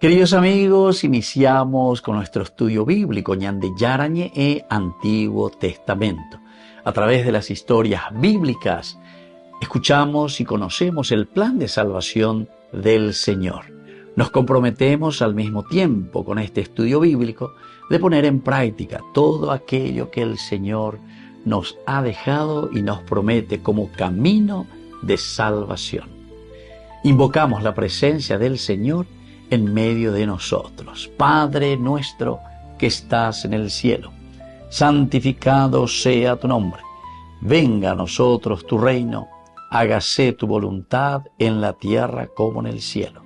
Queridos amigos, iniciamos con nuestro estudio bíblico Ñande Yarañe e Antiguo Testamento. A través de las historias bíblicas, escuchamos y conocemos el plan de salvación del Señor. Nos comprometemos al mismo tiempo con este estudio bíblico de poner en práctica todo aquello que el Señor nos ha dejado y nos promete como camino de salvación. Invocamos la presencia del Señor en medio de nosotros. Padre nuestro que estás en el cielo, santificado sea tu nombre. Venga a nosotros tu reino, hágase tu voluntad en la tierra como en el cielo.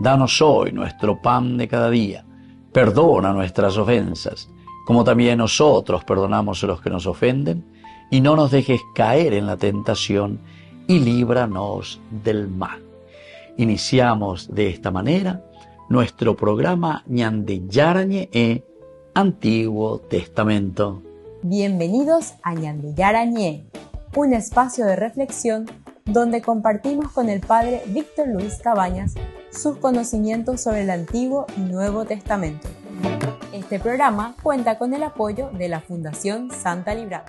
Danos hoy nuestro pan de cada día. Perdona nuestras ofensas, como también nosotros perdonamos a los que nos ofenden, y no nos dejes caer en la tentación, y líbranos del mal. Iniciamos de esta manera nuestro programa Ñande Yarañe e Antiguo Testamento. Bienvenidos a Ñande Yarañe, un espacio de reflexión donde compartimos con el Padre Víctor Luis Cabañas sus conocimientos sobre el Antiguo y Nuevo Testamento. Este programa cuenta con el apoyo de la Fundación Santa Librada.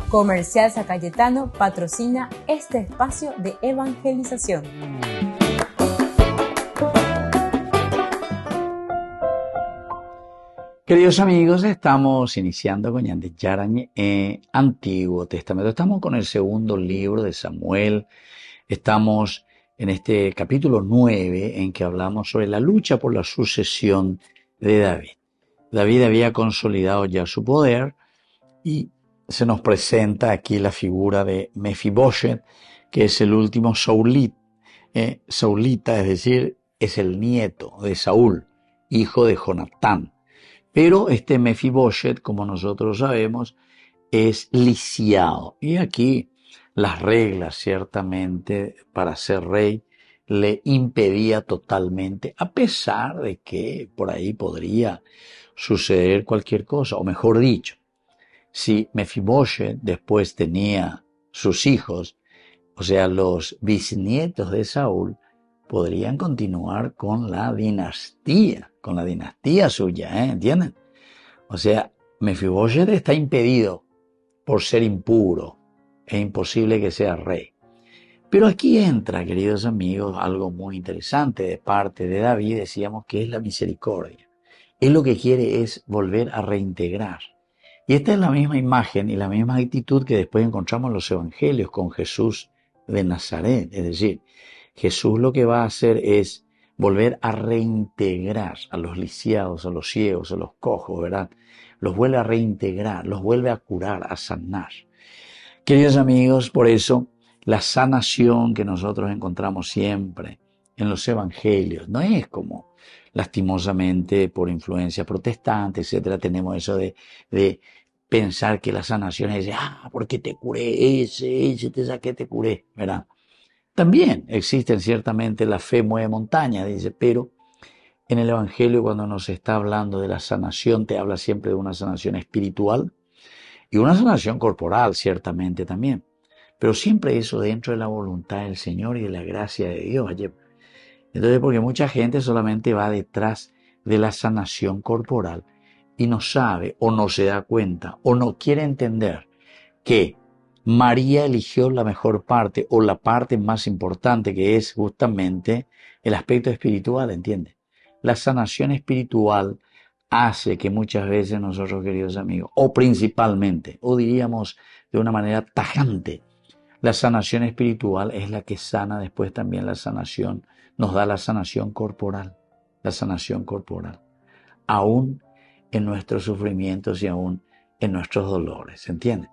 Comercial San Cayetano patrocina este espacio de evangelización. Queridos amigos, estamos iniciando con Ñande Yarañe Antiguo Testamento. Estamos con el segundo libro de Samuel. Estamos en este capítulo 9 en que hablamos sobre la lucha por la sucesión de David. David había consolidado ya su poder y se nos presenta aquí la figura de Mefiboshet, que es el último saulita, es decir, es el nieto de Saúl, hijo de Jonatán. Pero este Mefiboshet, como nosotros sabemos, es lisiado. Y aquí las reglas, ciertamente, para ser rey, le impedía totalmente, a pesar de que por ahí podría suceder cualquier cosa, o mejor dicho, si Mefiboshet después tenía sus hijos, o sea, los bisnietos de Saúl, podrían continuar con la dinastía suya, ¿entienden? O sea, Mefiboshet está impedido por ser impuro, es imposible que sea rey. Pero aquí entra, queridos amigos, algo muy interesante de parte de David, decíamos que es la misericordia. Él lo que quiere es volver a reintegrar. Y esta es la misma imagen y la misma actitud que después encontramos en los evangelios con Jesús de Nazaret. Es decir, Jesús lo que va a hacer es volver a reintegrar a los lisiados, a los ciegos, a los cojos, ¿verdad? Los vuelve a reintegrar, los vuelve a curar, a sanar. Queridos amigos, por eso la sanación que nosotros encontramos siempre en los evangelios no es como lastimosamente por influencia protestante, etcétera, tenemos eso de pensar que la sanación es porque te curé ese te saqué, te curé, ¿verdad? También existen ciertamente, la fe mueve montaña, dice, pero en el Evangelio cuando nos está hablando de la sanación, te habla siempre de una sanación espiritual y una sanación corporal, ciertamente también. Pero siempre eso dentro de la voluntad del Señor y de la gracia de Dios. Entonces, porque mucha gente solamente va detrás de la sanación corporal y no sabe o no se da cuenta o no quiere entender que María eligió la mejor parte o la parte más importante, que es justamente el aspecto espiritual, ¿entiende? La sanación espiritual hace que muchas veces nosotros, queridos amigos, o principalmente, o diríamos de una manera tajante, la sanación espiritual es la que sana después también la sanación, nos da la sanación corporal, aún en nuestros sufrimientos y aún en nuestros dolores, ¿se entiende?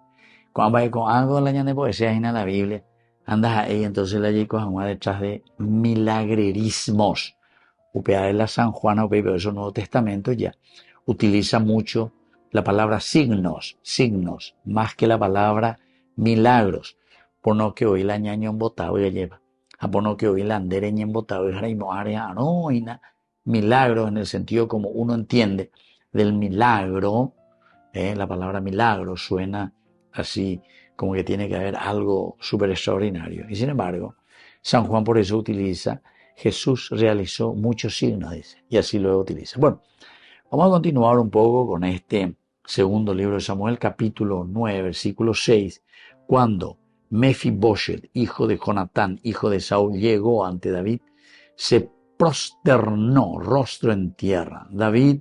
Cuando vaya con algo de la ñane poesía en la Biblia, andas ahí, entonces la llevas a detrás de milagrerismos. Upea de la San Juan, pero eso Nuevo Testamento ya utiliza mucho la palabra signos, más que la palabra milagros. Por no que hoy la ñaño embotado y lleva. A por no que hoy la andereña embotado y jaraimo área anoina. Milagros en el sentido como uno entiende del milagro. La palabra milagro suena así como que tiene que haber algo súper extraordinario. Y sin embargo, San Juan por eso utiliza Jesús realizó muchos signos, dice, y así lo utiliza. Bueno, vamos a continuar un poco con este segundo libro de Samuel, capítulo 9, versículo 6, cuando Mefiboshet, hijo de Jonatán, hijo de Saúl, llegó ante David, se prosternó rostro en tierra. David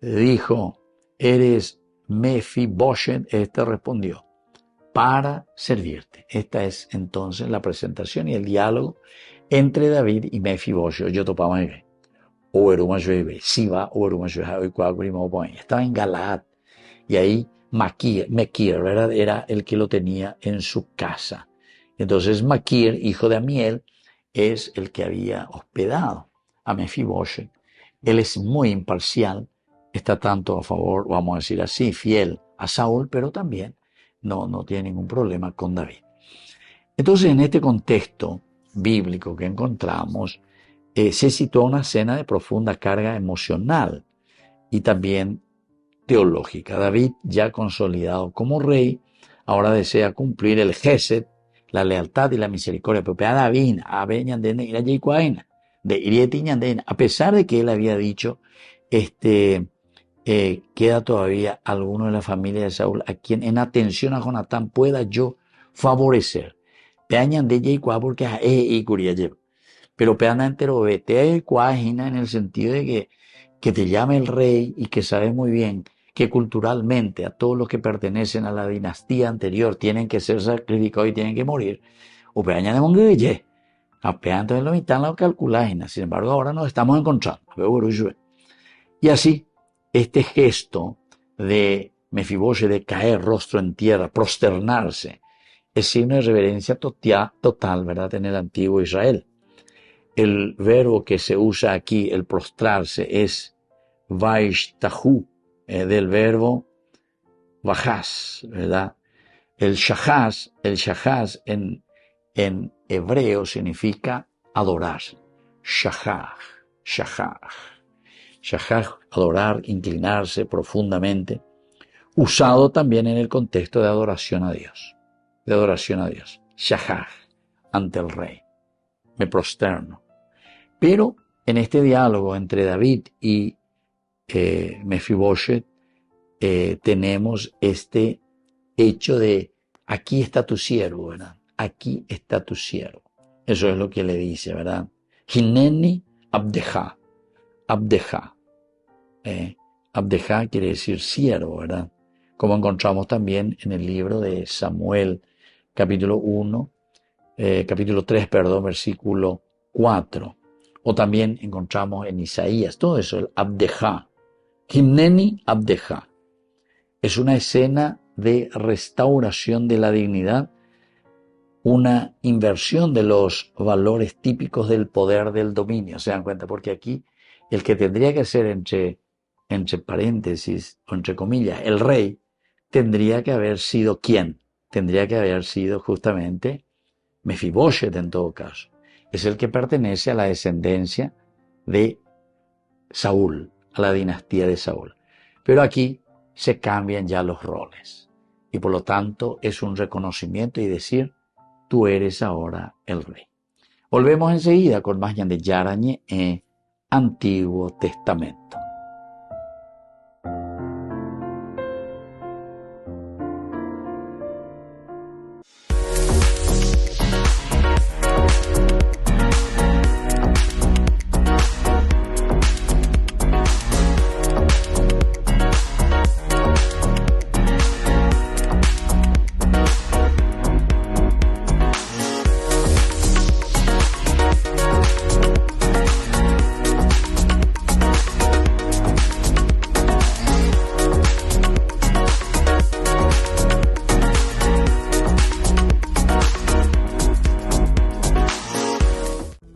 dijo, ¿eres Mefiboshet? Este respondió, para servirte. Esta es entonces la presentación y el diálogo entre David y Mefiboshet. Yo topaba muy bien. Estaba en Galaad y ahí Maquir era el que lo tenía en su casa. Entonces Maquir, hijo de Amiel, es el que había hospedado a Mefiboshet. Él es muy imparcial, está tanto a favor, vamos a decir así, fiel a Saúl, pero también no tiene ningún problema con David. Entonces, en este contexto bíblico que encontramos, se sitúa una escena de profunda carga emocional y también teológica. David, ya consolidado como rey, ahora desea cumplir el gesed, la lealtad y la misericordia. A pesar de que él había dicho, queda todavía alguno de la familia de Saúl a quien en atención a Jonatán pueda yo favorecer. Pero peana entero vete en el sentido de que te llame el rey y que sabes muy bien que culturalmente a todos los que pertenecen a la dinastía anterior tienen que ser sacrificados y tienen que morir. O peaña de monguille. A peana entonces lo mitad la calculágina. Sin embargo, ahora nos estamos encontrando. Y así, este gesto de Mefiboshet de caer rostro en tierra, prosternarse, es signo de reverencia total, ¿verdad?, en el antiguo Israel. El verbo que se usa aquí, el prostrarse, es vaishtahu, del verbo bajás, ¿verdad? El shahás en hebreo significa adorar. Shahaj, adorar, inclinarse profundamente, usado también en el contexto de adoración a Dios. Shahaj, ante el rey. Me prosterno. Pero en este diálogo entre David y Mefiboshet tenemos este hecho de aquí está tu siervo, ¿verdad? Aquí está tu siervo. Eso es lo que le dice, ¿verdad? Hineni abdeja. Abdeja quiere decir siervo, ¿verdad? Como encontramos también en el libro de Samuel, capítulo 3, versículo 4. O también encontramos en Isaías, todo eso, el abdeja. Himneni abdeja. Es una escena de restauración de la dignidad, una inversión de los valores típicos del poder del dominio. ¿Se dan cuenta? Porque aquí el que tendría que ser entre paréntesis o entre comillas el rey, tendría que haber sido ¿quién? Tendría que haber sido justamente Mefiboshet en todo caso. Es el que pertenece a la descendencia de Saúl, a la dinastía de Saúl. Pero aquí se cambian ya los roles y por lo tanto es un reconocimiento y decir, tú eres ahora el rey. Volvemos enseguida con más de Yarañe en Antiguo Testamento.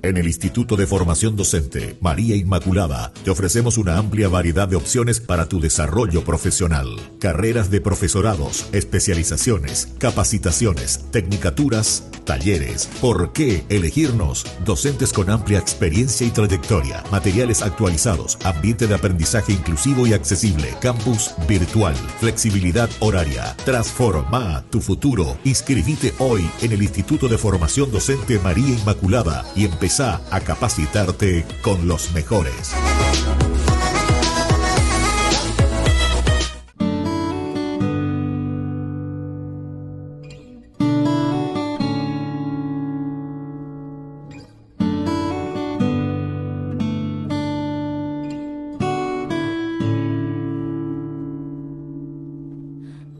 En el Instituto de Formación Docente María Inmaculada te ofrecemos una amplia variedad de opciones para tu desarrollo profesional. Carreras de profesorados, especializaciones, capacitaciones, tecnicaturas talleres. ¿Por qué elegirnos? Docentes con amplia experiencia y trayectoria, materiales actualizados, ambiente de aprendizaje inclusivo y accesible, campus virtual, flexibilidad horaria. Transforma tu futuro. Inscribite hoy en el Instituto de Formación Docente María Inmaculada y empezá a capacitarte con los mejores.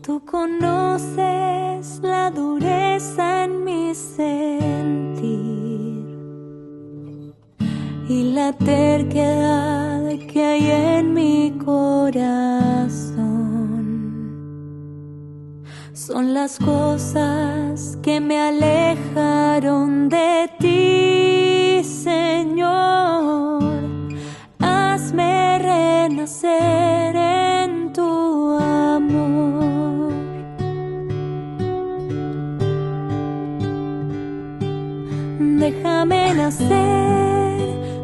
Tú conoces la dureza en mi sentir y la terquedad que hay en mi corazón. Son las cosas que me alejaron de ti, Señor. Hazme renacer en tu amor. Déjame nacer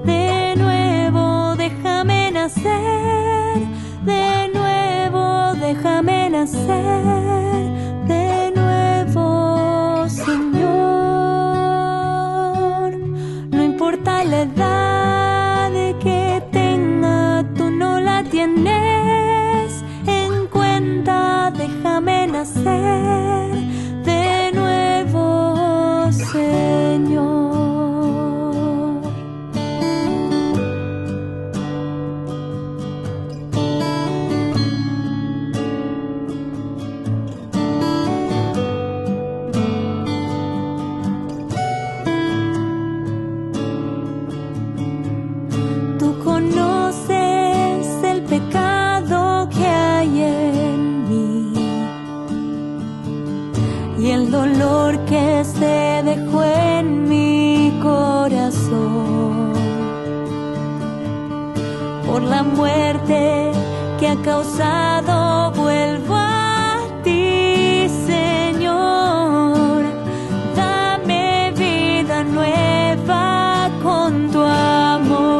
de nuevo, déjame nacer de nuevo, déjame nacer de nuevo, Señor. No importa la edad que tenga, tú no la tienes en cuenta. Déjame nacer de nuevo, Señor. Tú conoces el pecado que hay en mí y el dolor que se dejó en mi corazón por la muerte que ha causado. Vuelvo a ti, Señor. Dame vida nueva con tu amor.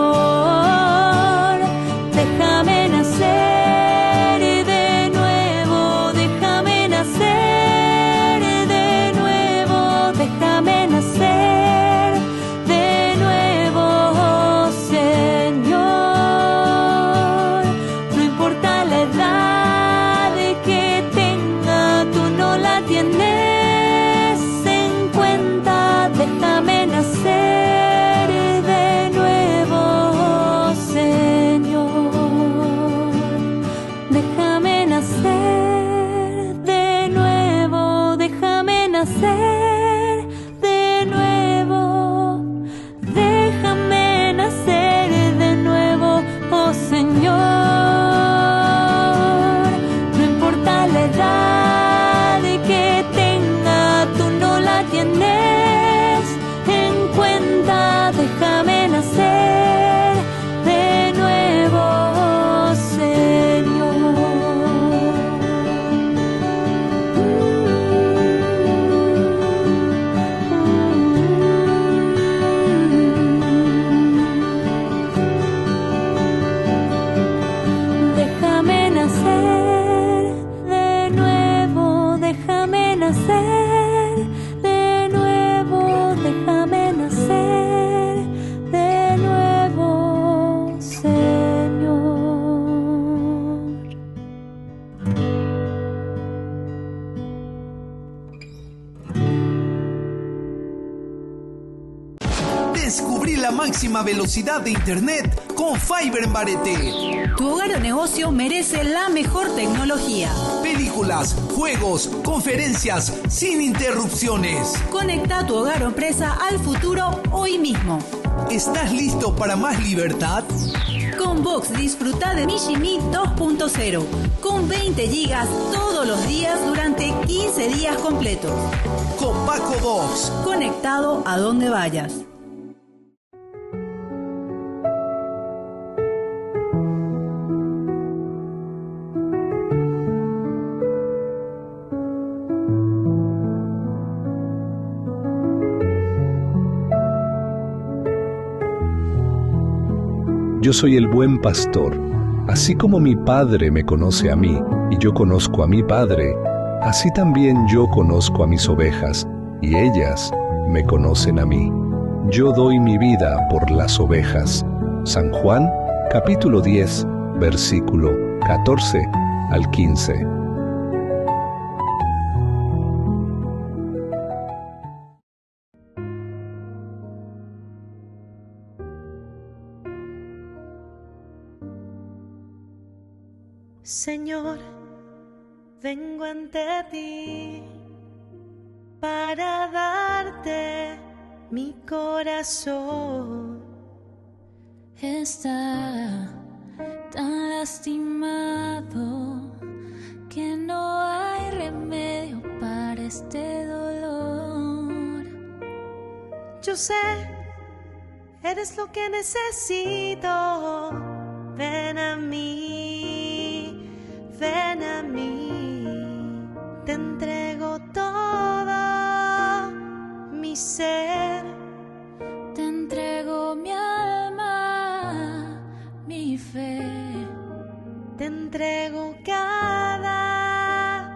Déjame nacer de nuevo, déjame nacer de nuevo, déjame nacer de nuevo, Señor. No importa la edad que tenga, tú no la tienes en cuenta. Déjame nacer de nuevo, Señor. Déjame nacer de nuevo, déjame nacer de nuevo, déjame nacer de nuevo, oh Señor. No importa la edad que tenga, tú no la tienes en cuenta. Déjame nacer de nuevo, Señor. Déjame nacer de nuevo, déjame nacer de nuevo, déjame nacer de nuevo, Señor. Descubrí la máxima velocidad de internet con Fiber en Barete. Tu hogar o negocio merece la mejor tecnología. Películas, juegos, conferencias, sin interrupciones. Conecta tu hogar o empresa al futuro hoy mismo. ¿Estás listo para más libertad? Con Vox disfruta de Mishimi 2.0 con 20 gigas todos los días durante 15 días completos. Con Paco Vox. Conectado a donde vayas. Yo soy el buen pastor. Así como mi Padre me conoce a mí, y yo conozco a mi Padre, así también yo conozco a mis ovejas, y ellas me conocen a mí. Yo doy mi vida por las ovejas. San Juan, capítulo 10, versículo 14 al 15. Señor, vengo ante ti para darte mi corazón. Está tan lastimado que no hay remedio para este dolor. Yo sé, eres lo que necesito. Ven a mí, ven a mí. Te entrego todo mi ser. Te entrego mi alma, mi fe. Te entrego cada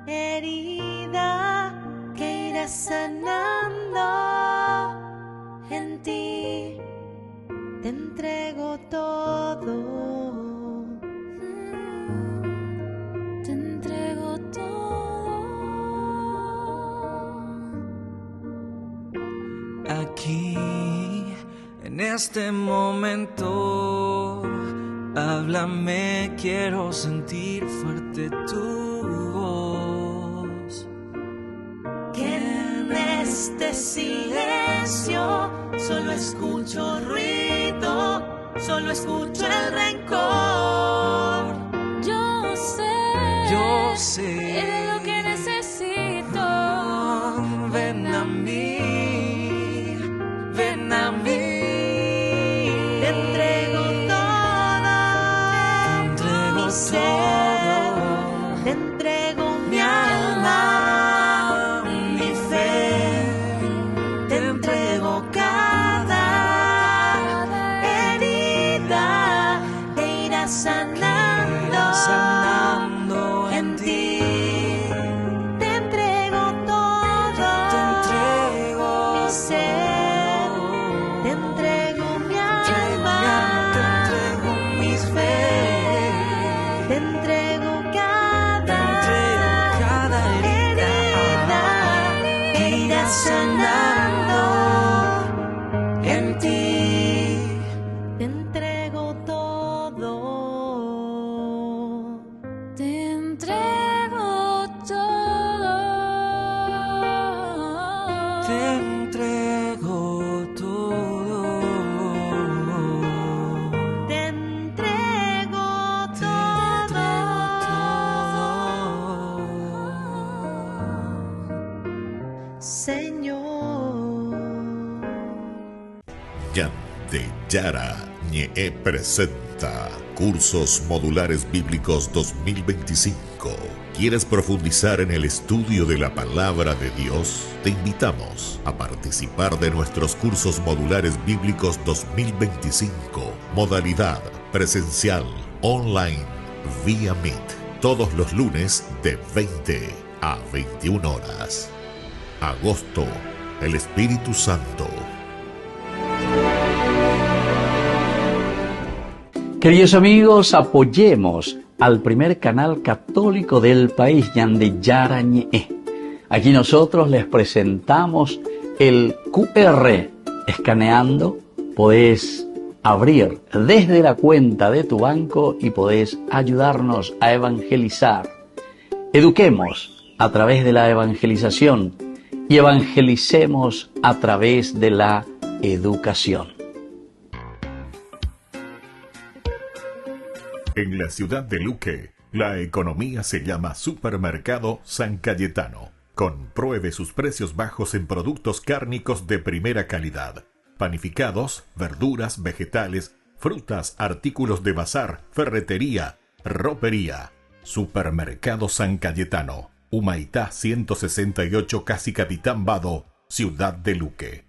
herida que irás sanando en ti. Te entrego todo. Te entrego todo. Aquí, en este momento, háblame, quiero sentir fuerte tu voz. Que en este silencio solo escucho ruido, solo escucho el rencor. Yo sé, Es lo que necesito. Ven a mí, ven a mí. Te entrego todo, mi ser. Te entrego mi alma, mi fe. Te entrego cada herida que irás sanando en ti. Te entrego todo, mi ser. Te entrego mi alma, mi fe. Te entrego cada herida que irás sanando en ti. Te entrego todo. Te entrego todo. Te entrego todo. Te entrego todo, Señor. Ñande Yara Ñe presenta Cursos Modulares Bíblicos 2025. ¿Quieres profundizar en el estudio de la Palabra de Dios? Te invitamos a participar de nuestros Cursos Modulares Bíblicos 2025. Modalidad presencial, online, vía Meet. Todos los lunes de 20 a 21 horas. Agosto, el Espíritu Santo. Queridos amigos, apoyemos al primer canal católico del país, Ñande Yara Ñe. Aquí nosotros les presentamos el QR. Escaneando, podés abrir desde la cuenta de tu banco y podés ayudarnos a evangelizar. Eduquemos a través de la evangelización y evangelicemos a través de la educación. En la ciudad de Luque, la economía se llama Supermercado San Cayetano. Compruebe sus precios bajos en productos cárnicos de primera calidad. Panificados, verduras, vegetales, frutas, artículos de bazar, ferretería, ropería. Supermercado San Cayetano. Humaitá 168, Casi Capitán Vado, ciudad de Luque.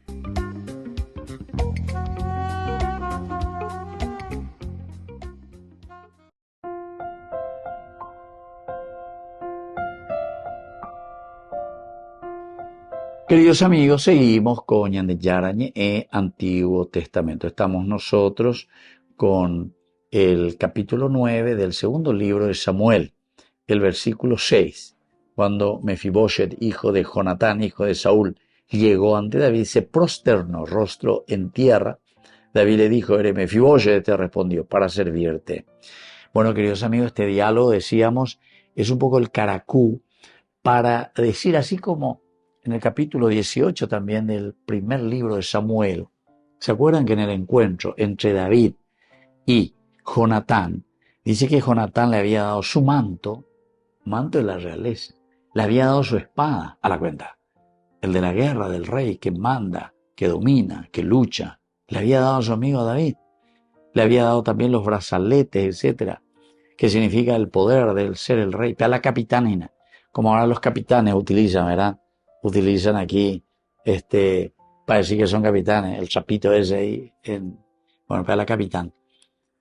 Queridos amigos, seguimos con Ñande Yarañe e Antiguo Testamento. Estamos nosotros con el capítulo 9 del segundo libro de Samuel, el versículo 6. Cuando Mefiboshet, hijo de Jonatán, hijo de Saúl, llegó ante David, se prosternó rostro en tierra. David le dijo: eres Mefiboshet, te respondió, para servirte. Bueno, queridos amigos, este diálogo, decíamos, es un poco el caracú para decir, así como en el capítulo 18 también del primer libro de Samuel, ¿se acuerdan que en el encuentro entre David y Jonatán, dice que Jonatán le había dado su manto de la realeza, le había dado su espada a la cuenta, el de la guerra del rey que manda, que domina, que lucha, le había dado a su amigo David, le había dado también los brazaletes, etcétera, que significa el poder del ser el rey, a la capitanina, como ahora los capitanes utilizan, ¿verdad? Utilizan aquí, para decir que son capitanes, el chapito ese ahí, para la capitán.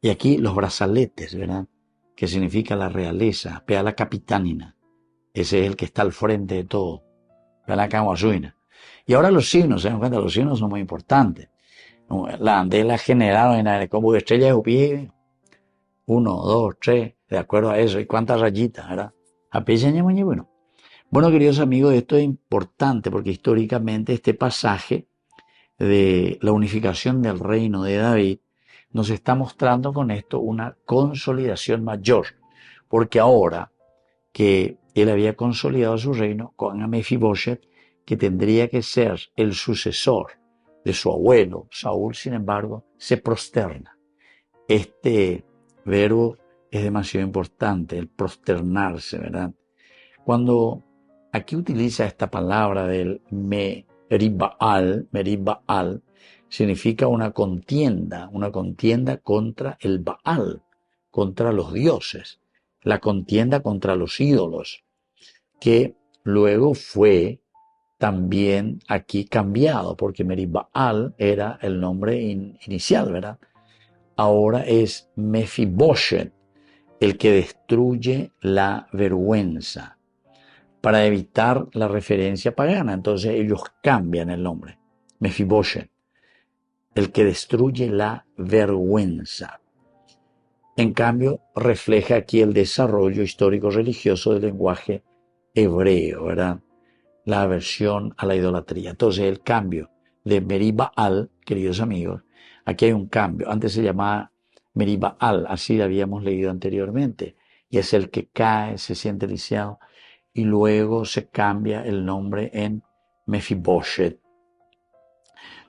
Y aquí los brazaletes, ¿verdad? Que significa la realeza, para la capitanina. Ese es el que está al frente de todo, para la caguazuina. Y ahora los signos, se dan cuenta, los signos son muy importantes. La andela generaron en el como estrella de pie, 1, 2, 3, de acuerdo a eso, y cuántas rayitas, ¿verdad? Bueno. Bueno, queridos amigos, esto es importante porque históricamente este pasaje de la unificación del reino de David nos está mostrando con esto una consolidación mayor, porque ahora que él había consolidado su reino con a Mefiboshet, que tendría que ser el sucesor de su abuelo Saúl, sin embargo, se prosterna. Este verbo es demasiado importante, el prosternarse, ¿verdad? Cuando aquí utiliza esta palabra del Meribbaal, significa una contienda contra el Baal, contra los dioses, la contienda contra los ídolos, que luego fue también aquí cambiado, porque Meribbaal era el nombre inicial, ¿verdad? Ahora es Mefiboshet, el que destruye la vergüenza, para evitar la referencia pagana. Entonces ellos cambian el nombre, Mefiboshet, el que destruye la vergüenza. En cambio, refleja aquí el desarrollo histórico-religioso del lenguaje hebreo, ¿verdad? La aversión a la idolatría. Entonces el cambio de Meribbaal, queridos amigos, aquí hay un cambio. Antes se llamaba Meribbaal, así lo habíamos leído anteriormente, y es el que cae, se siente lisiado, y luego se cambia el nombre en Mefiboshet.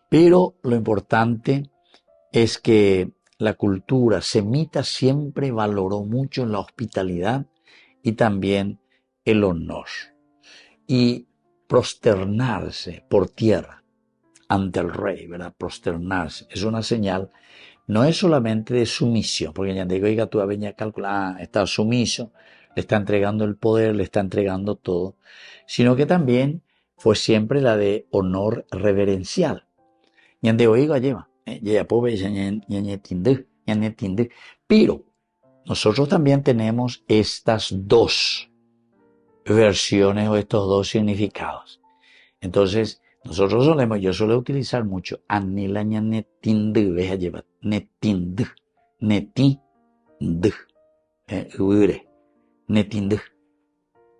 Pero lo importante es que la cultura semita siempre valoró mucho la hospitalidad y también el honor. Y prosternarse por tierra ante el rey, ¿verdad? Prosternarse es una señal, no es solamente de sumisión, porque ya digo, oiga, tú venía a calcular, está sumiso, le está entregando el poder, le está entregando todo, sino que también fue siempre la de honor reverencial. Pero nosotros también tenemos estas dos versiones o estos dos significados. Entonces, nosotros yo suelo utilizar mucho anila netindu, netindu, netindu,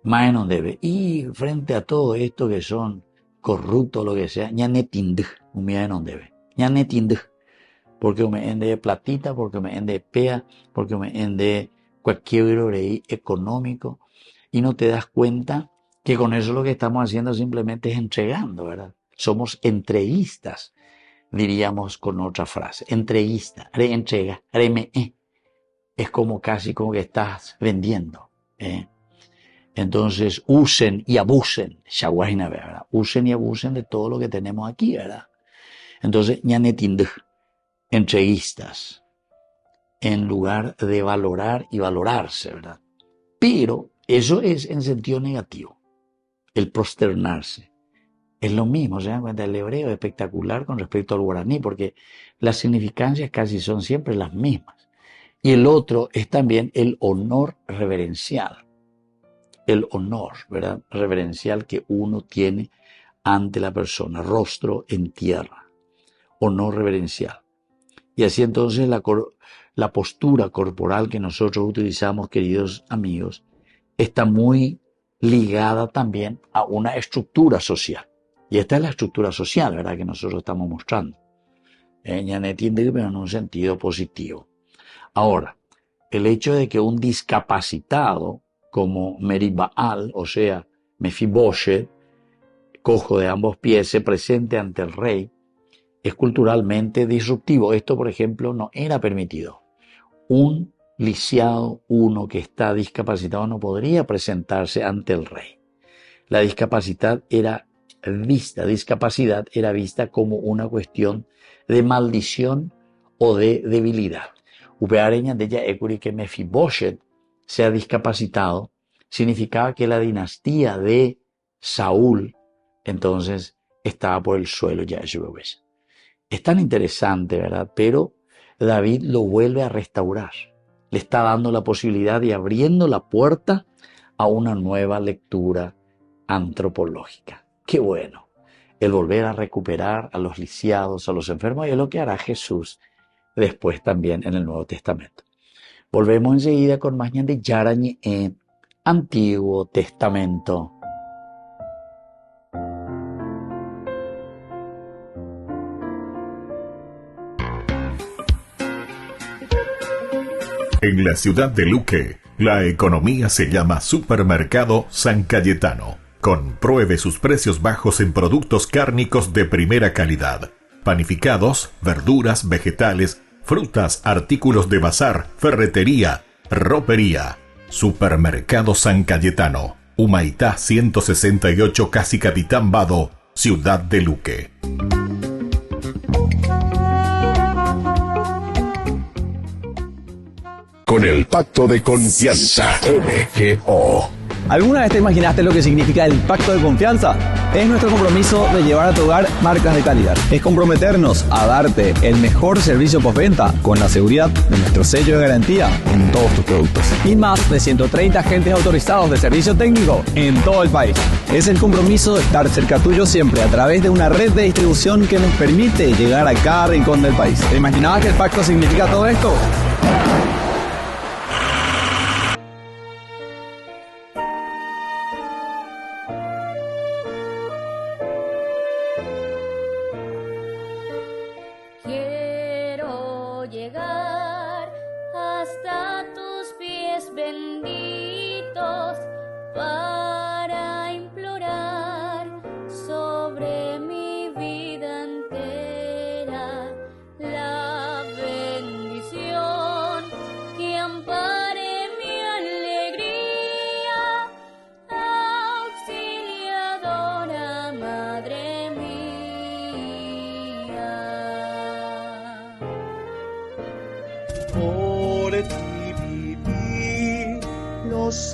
más no debe. Y frente a todo esto que son corruptos, lo que sea, netindu, no debe, netindu, porque me ende platita, porque me ende pea, porque me ende cualquier rey económico, y no te das cuenta que con eso lo que estamos haciendo simplemente es entregando, ¿verdad? Somos entreguistas, diríamos con otra frase, entreguista, reentrega, es como casi como que estás vendiendo, Entonces usen y abusen, ¿verdad? Usen y abusen de todo lo que tenemos aquí, ¿verdad? Entonces, entreguistas, en lugar de valorar y valorarse, ¿verdad? Pero eso es en sentido negativo, el prosternarse. Es lo mismo, se dan cuenta, el hebreo es espectacular con respecto al guaraní, porque las significancias casi son siempre las mismas. Y el otro es también el honor reverencial. El honor, ¿verdad? Reverencial que uno tiene ante la persona, rostro en tierra, o no reverencial. Y así entonces la postura corporal que nosotros utilizamos, queridos amigos, está muy ligada también a una estructura social. Y esta es la estructura social, ¿verdad?, que nosotros estamos mostrando. Pero en un sentido positivo. Ahora, el hecho de que un discapacitado como Meribaal, o sea, Mefiboshet, cojo de ambos pies, se presente ante el rey, es culturalmente disruptivo. Esto, por ejemplo, no era permitido. Un lisiado, uno que está discapacitado, no podría presentarse ante el rey. La discapacidad era vista como una cuestión de maldición o de debilidad. Upeareña de ella Ekuri que Mefiboshet sea discapacitado significaba que la dinastía de Saúl entonces estaba por el suelo ya. Es tan interesante, ¿verdad? Pero David lo vuelve a restaurar. Le está dando la posibilidad y abriendo la puerta a una nueva lectura antropológica. ¡Qué bueno! El volver a recuperar a los lisiados, a los enfermos, y es lo que hará Jesús después también en el Nuevo Testamento. Volvemos enseguida con más de Yarañe en Antiguo Testamento. En la ciudad de Luque, la economía se llama Supermercado San Cayetano. Compruebe sus precios bajos en productos cárnicos de primera calidad. Panificados, verduras, vegetales, frutas, artículos de bazar, ferretería, ropería. Supermercado San Cayetano, Humaitá 168, Casi Capitán Vado, ciudad de Luque. Con el pacto de confianza, MGO. ¿Alguna vez te imaginaste lo que significa el pacto de confianza? Es nuestro compromiso de llevar a tu hogar marcas de calidad. Es comprometernos a darte el mejor servicio postventa con la seguridad de nuestro sello de garantía en todos tus productos. Y más de 130 agentes autorizados de servicio técnico en todo el país. Es el compromiso de estar cerca tuyo siempre a través de una red de distribución que nos permite llegar a cada rincón del país. ¿Te imaginabas que el pacto significa todo esto?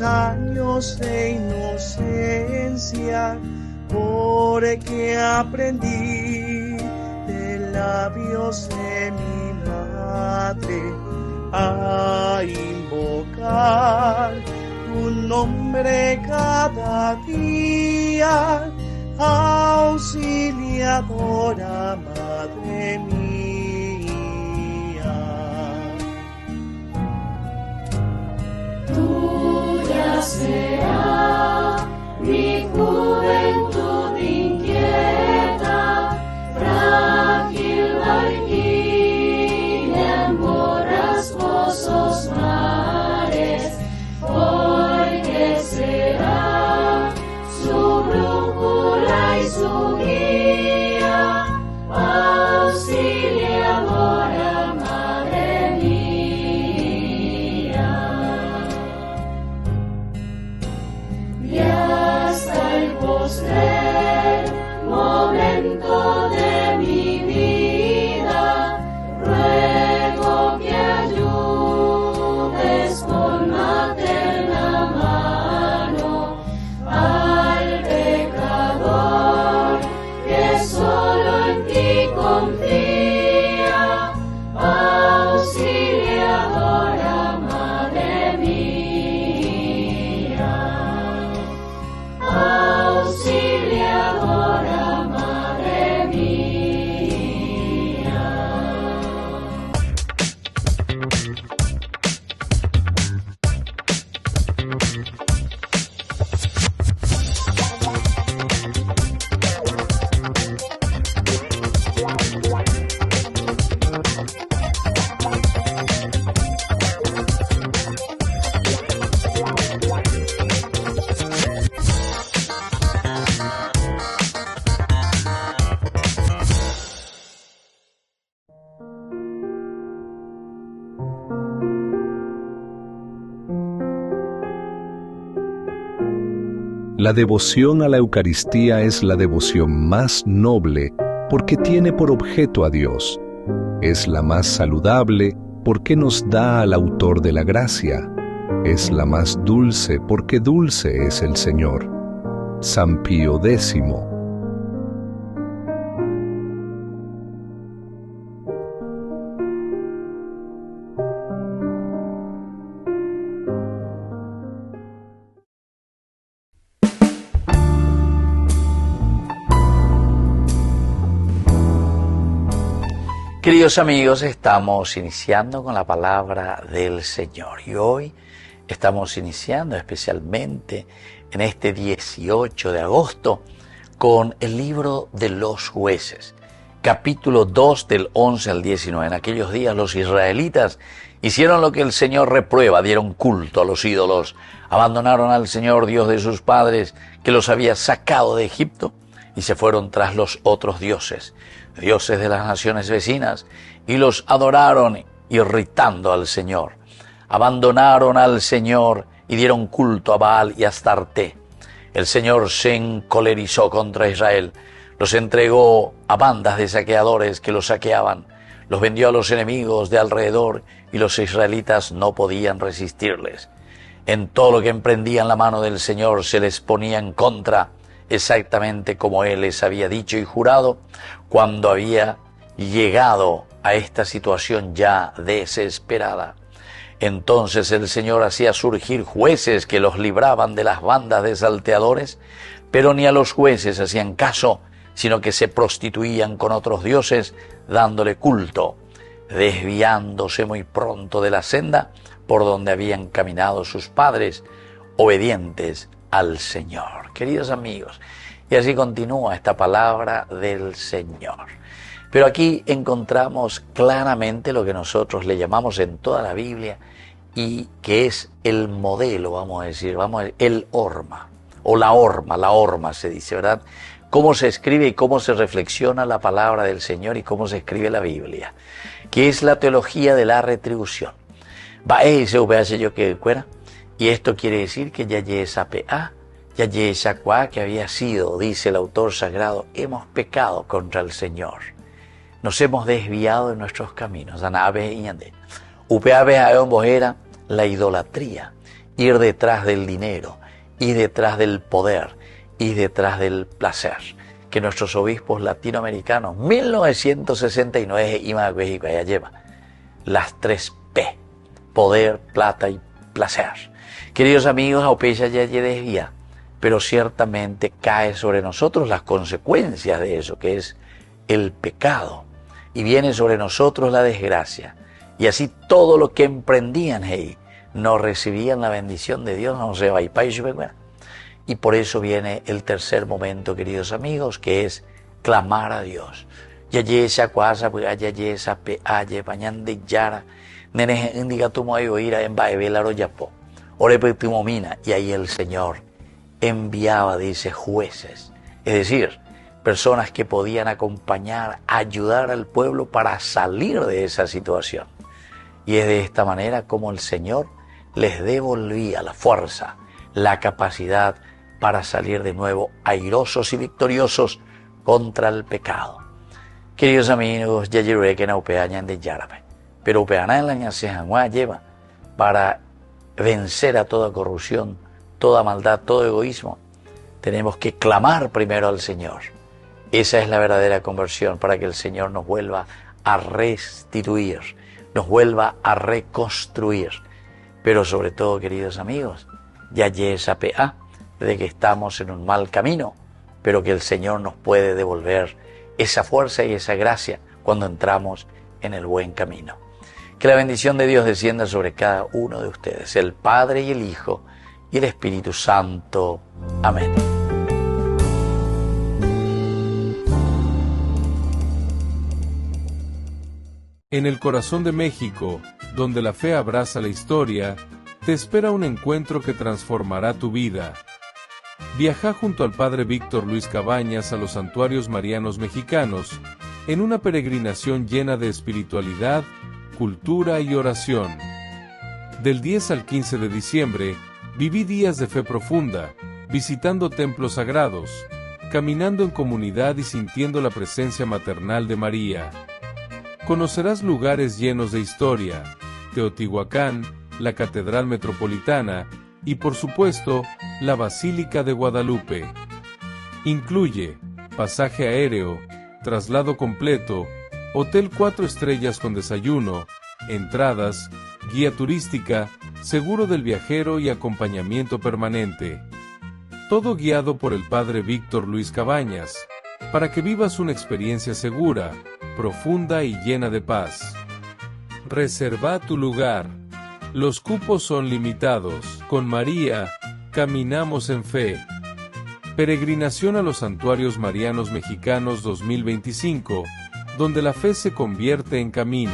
Años de inocencia, porque aprendí de labios de mi madre a invocar tu nombre cada día, auxiliadora, madre mía. Será mi juventud inquieta, frágil barquilla en borrascosos mares, porque será su brújula y su guía, auxiliadora, madre mía. Y hasta el postrer momento de mi vida, ruego que ayudes con materna mano al pecador que solo en ti confía, auxiliadora, madre mía. Auxiliadora, La devoción a la Eucaristía es la devoción más noble porque tiene por objeto a Dios. Es la más saludable porque nos da al autor de la gracia. Es la más dulce porque dulce es el Señor. San Pío X. Queridos amigos, estamos iniciando con la palabra del Señor y hoy estamos iniciando especialmente en este 18 de agosto con el libro de los jueces, capítulo 2 del 11 al 19. En aquellos días los israelitas hicieron lo que el Señor reprueba, dieron culto a los ídolos, abandonaron al Señor Dios de sus padres que los había sacado de Egipto y se fueron tras los otros dioses de las naciones vecinas, y los adoraron irritando al Señor. Abandonaron al Señor y dieron culto a Baal y a Astarte. El Señor se encolerizó contra Israel, los entregó a bandas de saqueadores que los saqueaban, los vendió a los enemigos de alrededor y los israelitas no podían resistirles. En todo lo que emprendían la mano del Señor se les ponía en contra, exactamente como Él les había dicho y jurado cuando había llegado a esta situación ya desesperada. Entonces el Señor hacía surgir jueces que los libraban de las bandas de salteadores, pero ni a los jueces hacían caso, sino que se prostituían con otros dioses, dándole culto, desviándose muy pronto de la senda por donde habían caminado sus padres, obedientes al Señor. Queridos amigos, y así continúa esta palabra del Señor. Pero aquí encontramos claramente lo que nosotros le llamamos en toda la Biblia y que es el modelo, vamos a decir, el horma, o la horma se dice, ¿verdad? Cómo se escribe y cómo se reflexiona la palabra del Señor y cómo se escribe la Biblia, que es la teología de la retribución. Y esto quiere decir que ya esa PA, ya esa cuá que había sido, dice el autor sagrado, hemos pecado contra el Señor. Nos hemos desviado de nuestros caminos. Era la idolatría, ir detrás del dinero, ir detrás del poder, ir detrás del placer. Que nuestros obispos latinoamericanos, 1969, ya lleva las 3 P, poder, plata y placer. Queridos amigos, Aupeya ya desvía, pero ciertamente cae sobre nosotros las consecuencias de eso, que es el pecado, y viene sobre nosotros la desgracia, y así todo lo que emprendían no recibían la bendición de Dios, no se va y por eso viene el tercer momento, queridos amigos, que es clamar a Dios. Y ahí el Señor enviaba, dice, jueces, es decir, personas que podían acompañar, ayudar al pueblo para salir de esa situación. Y es de esta manera como el Señor les devolvía la fuerza, la capacidad para salir de nuevo airosos y victoriosos contra el pecado. Queridos amigos, ya llegué que no peañan de Yarape, pero peana en la ñasejanua lleva para vencer a toda corrupción, toda maldad, todo egoísmo. Tenemos que clamar primero al Señor. Esa es la verdadera conversión, para que el Señor nos vuelva a restituir, nos vuelva a reconstruir. Pero sobre todo, queridos amigos, ya esa PA de que estamos en un mal camino, pero que el Señor nos puede devolver esa fuerza y esa gracia cuando entramos en el buen camino. Que la bendición de Dios descienda sobre cada uno de ustedes, el Padre y el Hijo y el Espíritu Santo. Amén. En el corazón de México, donde la fe abraza la historia, te espera un encuentro que transformará tu vida. Viaja junto al Padre Víctor Luis Cabañas a los santuarios marianos mexicanos, en una peregrinación llena de espiritualidad, cultura y oración. Del 10 al 15 de diciembre, viví días de fe profunda, visitando templos sagrados, caminando en comunidad y sintiendo la presencia maternal de María. Conocerás lugares llenos de historia, Teotihuacán, la Catedral Metropolitana y, por supuesto, la Basílica de Guadalupe. Incluye pasaje aéreo, traslado completo, hotel 4 estrellas con desayuno, entradas, guía turística, seguro del viajero y acompañamiento permanente. Todo guiado por el Padre Víctor Luis Cabañas, para que vivas una experiencia segura, profunda y llena de paz. Reserva tu lugar. Los cupos son limitados. Con María, caminamos en fe. Peregrinación a los Santuarios Marianos Mexicanos 2025, donde la fe se convierte en camino.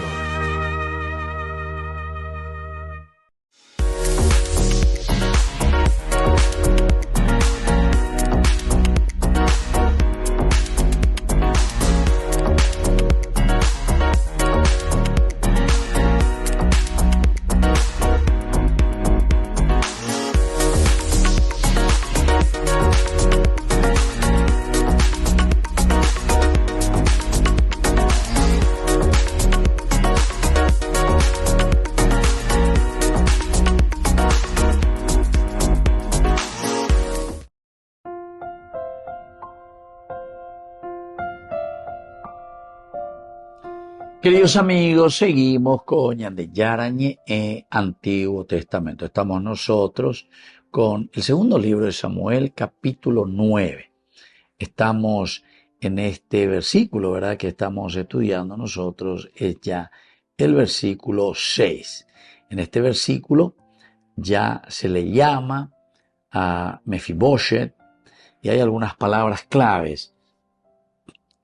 Queridos amigos, seguimos con Ñande Yarañe Antiguo Testamento. Estamos nosotros con el segundo libro de Samuel, capítulo 9. Estamos en este versículo, ¿verdad?, que estamos estudiando nosotros, es ya el versículo 6. En este versículo ya se le llama a Mefiboshet y hay algunas palabras claves.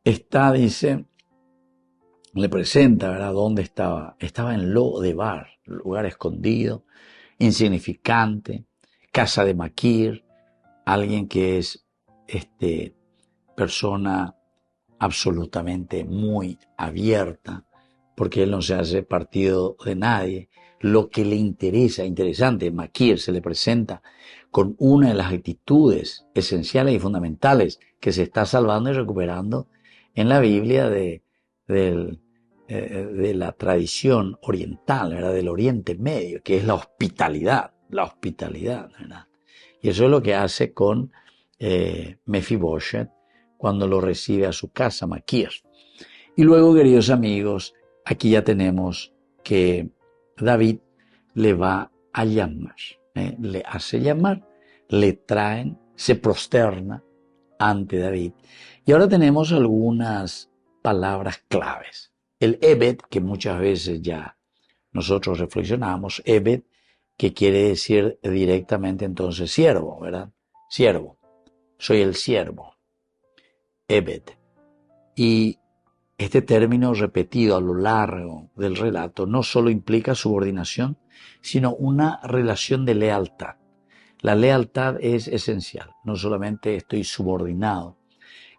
Dice, le presenta, ¿verdad?, dónde estaba. Estaba en Lo-debar, lugar escondido, insignificante, casa de Maquir, alguien que es persona absolutamente muy abierta, porque él no se hace partido de nadie. Lo que le interesa, interesante, Maquir se le presenta con una de las actitudes esenciales y fundamentales que se está salvando y recuperando en la Biblia de la tradición oriental, ¿verdad?, del Oriente Medio, que es la hospitalidad, ¿verdad? Y eso es lo que hace con Mefiboshet cuando lo recibe a su casa, Maquir. Y luego, queridos amigos, aquí ya tenemos que David le va a llamar, le hace llamar, le traen, se prosterna ante David. Y ahora tenemos algunas palabras claves. El Ebed, que muchas veces ya nosotros reflexionamos, Ebed, que quiere decir directamente entonces siervo, ¿verdad? Siervo. Soy el siervo. Ebed. Y este término repetido a lo largo del relato no solo implica subordinación, sino una relación de lealtad. La lealtad es esencial. No solamente estoy subordinado.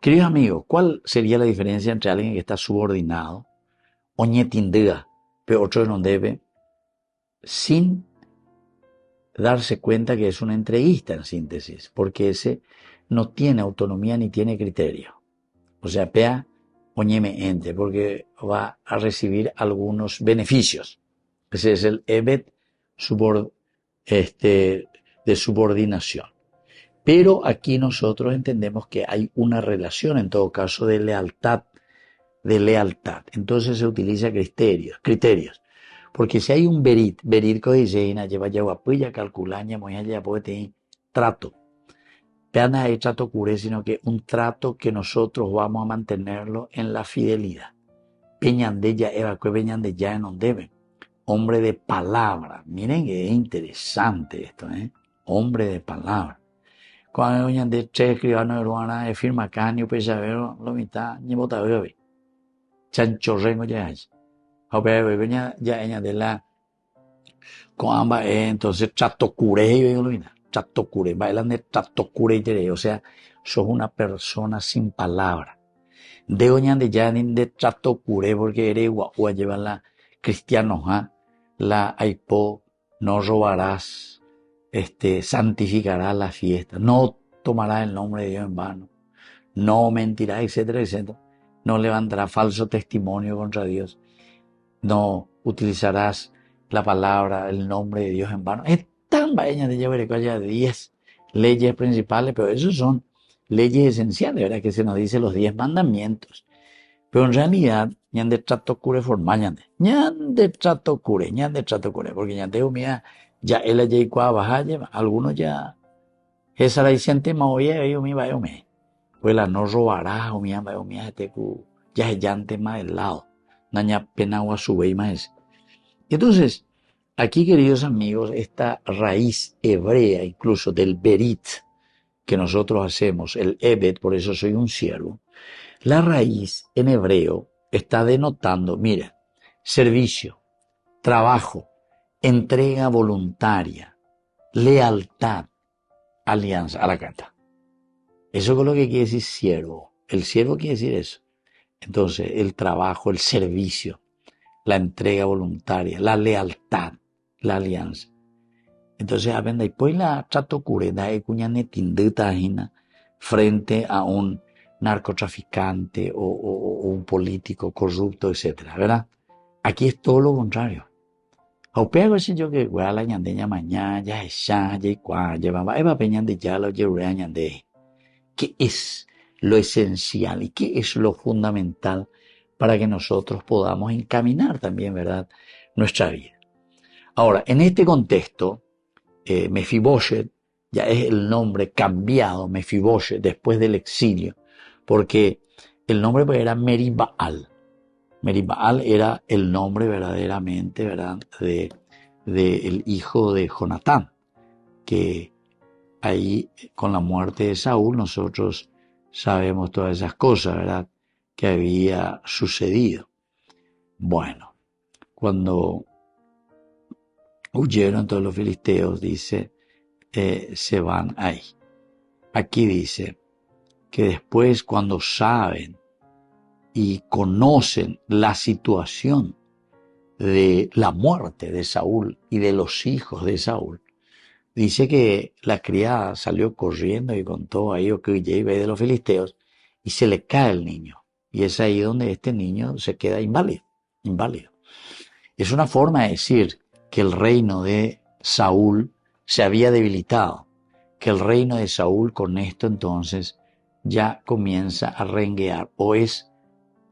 Queridos amigos, ¿cuál sería la diferencia entre alguien que está subordinado, oñetindea, pero otro no debe, sin darse cuenta que es un entreguista en síntesis, porque ese no tiene autonomía ni tiene criterio? O sea, pea oñeme ente, porque va a recibir algunos beneficios. Ese es el ebed de subordinación. Pero aquí nosotros entendemos que hay una relación, en todo caso, de lealtad. Entonces se utiliza criterios. Porque si hay un berit que dice, lleva yaguapuya, calculaña, muy allá, puede tener trato. Vean ahí trato cure, sino que un trato que nosotros vamos a mantenerlo en la fidelidad. Peñandella, evacue peñandella en donde debe. Hombre de palabra. Miren que es interesante esto, Hombre de palabra. Cuando hay de tres escribanos hermanas de firma caño, pesavero, lo mitad, ni bota bebe. Chancho rengo ya hay. A ver, ya ella de la. Con ambas, entonces, trato cure, yo lo mitad. Trato cure, bailan de trato cure y o sea, sos una persona sin palabra. De oñan de ya de trato cure, porque eres guagua, lleva la cristiano, la aipo, no robarás. Santificará la fiesta, no tomarás el nombre de Dios en vano, no mentirás, etcétera, etcétera. No levantarás falso testimonio contra Dios, no utilizarás la palabra, el nombre de Dios en vano. Es tan vaina de llevar de 10 leyes principales, pero esos son leyes esenciales, ¿verdad? Que se nos dice los 10 mandamientos. Pero en realidad, ñande trato cure formal, ñande trato cure, porque ñande humía, ya él allá y cuá baja, algunos ya, esa la diciente maoye, yo me va a me. Pues la no robarás, humía, este cu, ya es llante más del lado, naña pena o a su vez más. Entonces, aquí, queridos amigos, esta raíz hebrea, incluso del berit, que nosotros hacemos, el ebed, por eso soy un siervo, la raíz en hebreo está denotando, mira, servicio, trabajo, entrega voluntaria, lealtad, alianza, a la carta. Eso es lo que quiere decir siervo. El siervo quiere decir eso. Entonces, el trabajo, el servicio, la entrega voluntaria, la lealtad, la alianza. Entonces, aprenda, y pues la trato cureda de cuñanetindita frente a un narcotraficante o un político corrupto, etcétera, ¿verdad? Aquí es todo lo contrario. Aupego si yo que la ñandeña mañana, ya es ya y cuá, llevaba, eva peñan de ya lo llevé ñande. ¿Qué es lo esencial y qué es lo fundamental para que nosotros podamos encaminar también, ¿verdad?, nuestra vida? Ahora, en este contexto, Mefiboshet ya es el nombre cambiado, Mefiboshet, después del exilio, porque el nombre era Meribaal. Meribaal era el nombre verdaderamente, ¿verdad?, de el hijo de Jonatán, que ahí con la muerte de Saúl nosotros sabemos todas esas cosas, ¿verdad?, que había sucedido. Bueno, cuando huyeron todos los filisteos, dice, se van ahí. Aquí dice que después, cuando saben y conocen la situación de la muerte de Saúl y de los hijos de Saúl, dice que la criada salió corriendo y contó a ellos que iba de los filisteos y se le cae el niño. Y es ahí donde este niño se queda inválido. Es una forma de decir que el reino de Saúl se había debilitado, que el reino de Saúl con esto entonces ya comienza a renguear, o es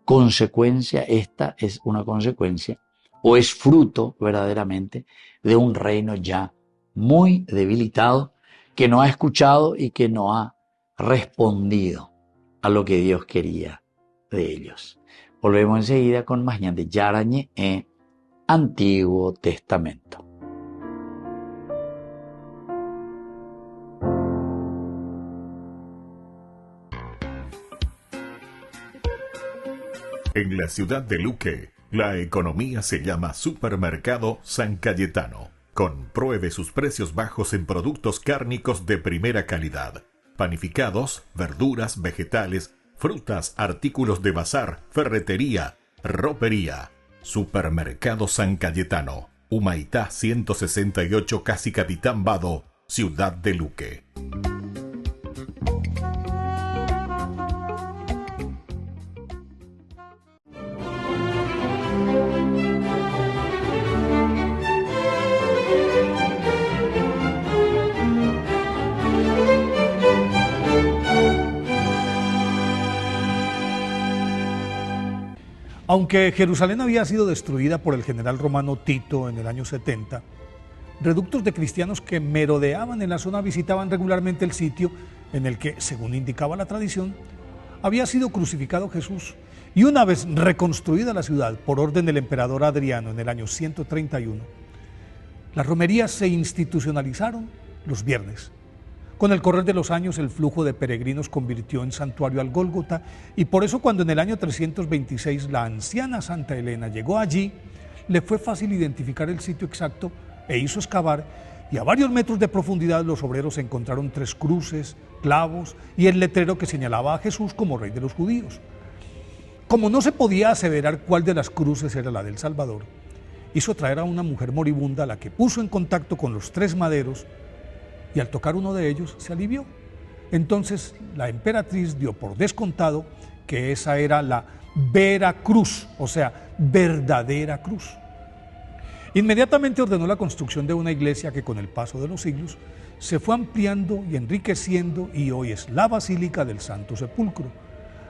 consecuencia, esta es una consecuencia, o es fruto verdaderamente de un reino ya muy debilitado, que no ha escuchado y que no ha respondido a lo que Dios quería de ellos. Volvemos enseguida con más ñande Yarañe en Antiguo Testamento. En la ciudad de Luque, la economía se llama Supermercado San Cayetano. Compruebe sus precios bajos en productos cárnicos de primera calidad. Panificados, verduras, vegetales, frutas, artículos de bazar, ferretería, ropería. Supermercado San Cayetano, Humaitá 168, Casi Capitán Vado, ciudad de Luque. Aunque Jerusalén había sido destruida por el general romano Tito en el año 70, reductos de cristianos que merodeaban en la zona visitaban regularmente el sitio en el que, según indicaba la tradición, había sido crucificado Jesús. Y una vez reconstruida la ciudad por orden del emperador Adriano en el año 131, las romerías se institucionalizaron los viernes. Con el correr de los años, el flujo de peregrinos convirtió en santuario al Gólgota, y por eso cuando en el año 326 la anciana Santa Elena llegó allí, le fue fácil identificar el sitio exacto e hizo excavar, y a varios metros de profundidad los obreros encontraron 3 cruces, clavos y el letrero que señalaba a Jesús como rey de los judíos. Como no se podía aseverar cuál de las cruces era la del Salvador, hizo traer a una mujer moribunda, a la que puso en contacto con los 3 maderos, y al tocar uno de ellos se alivió. Entonces la emperatriz dio por descontado que esa era la vera cruz, o sea, verdadera cruz. Inmediatamente ordenó la construcción de una iglesia que con el paso de los siglos se fue ampliando y enriqueciendo y hoy es la Basílica del Santo Sepulcro.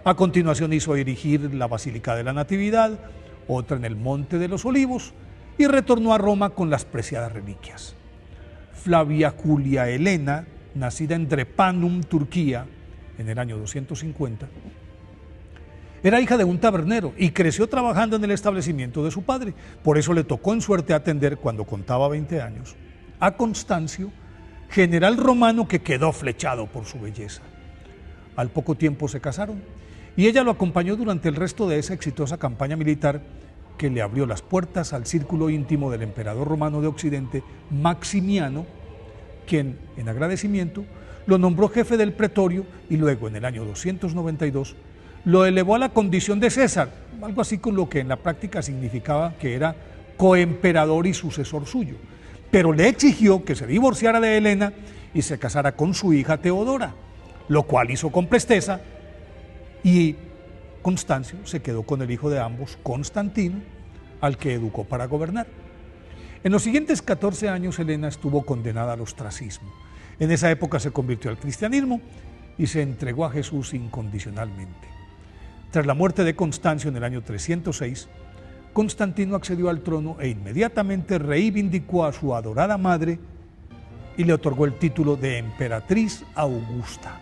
A continuación hizo erigir la Basílica de la Natividad, otra en el Monte de los Olivos, y retornó a Roma con las preciadas reliquias. Flavia Julia Helena, nacida en Drepanum, Turquía, en el año 250, era hija de un tabernero y creció trabajando en el establecimiento de su padre. Por eso le tocó en suerte atender, cuando contaba 20 años, a Constancio, general romano que quedó flechado por su belleza. Al poco tiempo se casaron y ella lo acompañó durante el resto de esa exitosa campaña militar que le abrió las puertas al círculo íntimo del emperador romano de Occidente, Maximiano, quien, en agradecimiento, lo nombró jefe del pretorio y luego, en el año 292, lo elevó a la condición de César, algo así con lo que en la práctica significaba que era coemperador y sucesor suyo, pero le exigió que se divorciara de Helena y se casara con su hija Teodora, lo cual hizo con presteza, y Constancio se quedó con el hijo de ambos, Constantino, al que educó para gobernar. En los siguientes 14 años Helena estuvo condenada al ostracismo. En esa época se convirtió al cristianismo y se entregó a Jesús incondicionalmente. Tras la muerte de Constancio en el año 306, Constantino accedió al trono e inmediatamente reivindicó a su adorada madre y le otorgó el título de emperatriz Augusta.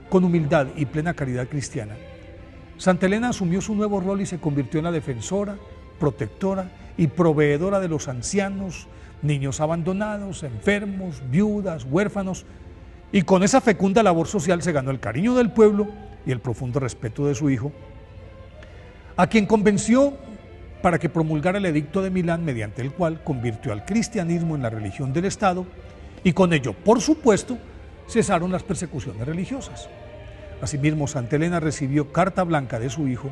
Con humildad y plena caridad cristiana, Santa Helena asumió su nuevo rol y se convirtió en la defensora, protectora y proveedora de los ancianos, niños abandonados, enfermos, viudas, huérfanos, y con esa fecunda labor social se ganó el cariño del pueblo y el profundo respeto de su hijo, a quien convenció para que promulgara el Edicto de Milán, mediante el cual convirtió al cristianismo en la religión del Estado, y con ello, por supuesto, cesaron las persecuciones religiosas. Asimismo, Santa Helena recibió carta blanca de su hijo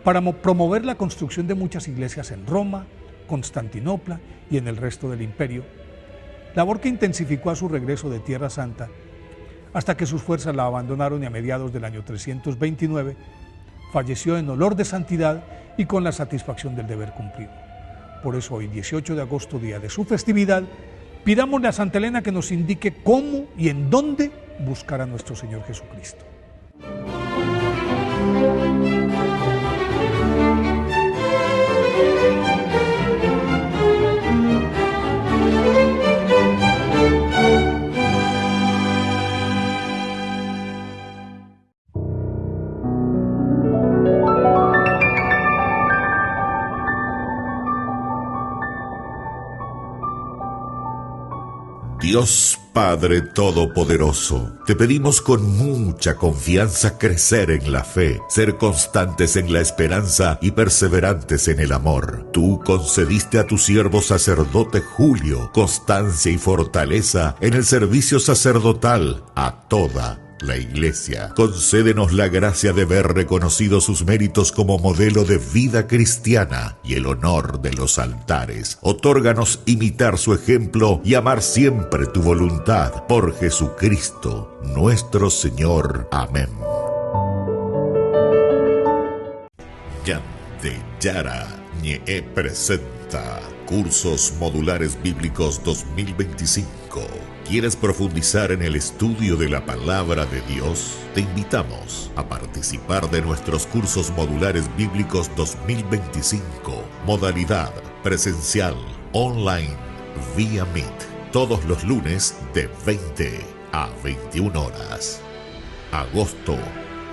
para promover la construcción de muchas iglesias en Roma, Constantinopla y en el resto del imperio, labor que intensificó a su regreso de Tierra Santa, hasta que sus fuerzas la abandonaron y a mediados del año 329 falleció en olor de santidad y con la satisfacción del deber cumplido. Por eso hoy, 18 de agosto, día de su festividad, pidámosle a Santa Helena que nos indique cómo y en dónde buscar a nuestro Señor Jesucristo. Dios Padre Todopoderoso, te pedimos con mucha confianza crecer en la fe, ser constantes en la esperanza y perseverantes en el amor. Tú concediste a tu siervo sacerdote Julio constancia y fortaleza en el servicio sacerdotal a toda la Iglesia. Concédenos la gracia de ver reconocidos sus méritos como modelo de vida cristiana y el honor de los altares. Otórganos imitar su ejemplo y amar siempre tu voluntad. Por Jesucristo, nuestro Señor. Amén. Ñande Yara Ñe presenta Cursos Modulares Bíblicos 2025. ¿Quieres profundizar en el estudio de la Palabra de Dios? Te invitamos a participar de nuestros Cursos Modulares Bíblicos 2025. Modalidad presencial, online, vía Meet. Todos los lunes de 20 a 21 horas. Agosto,